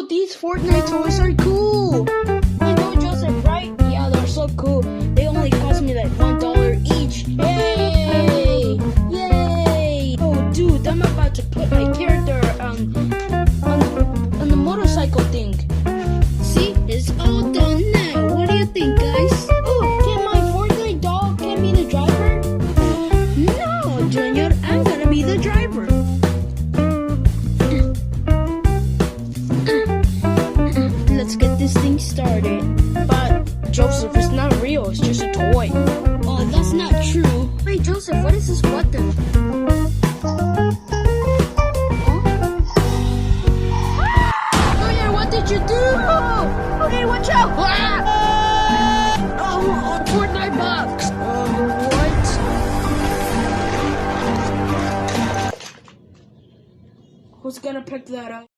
Oh, these Fortnite toys are cool. I know, Joseph, right? Yeah, they're so cool. They only cost me like $1 each. Yay! Yay! Oh, dude, I'm about to put my character on the motorcycle thing. See, it's all done now. What do you think, guys? Oh, can my Fortnite doll be the driver? No, Junior, I'm gonna be the driver. Let's get this thing started. But Joseph, it's not real. It's just a toy. Oh, that's not true. Wait, Joseph, what is this button? Junior, what did you do? Hey, watch out! Oh, Fortnite box. What? Who's gonna pick that up?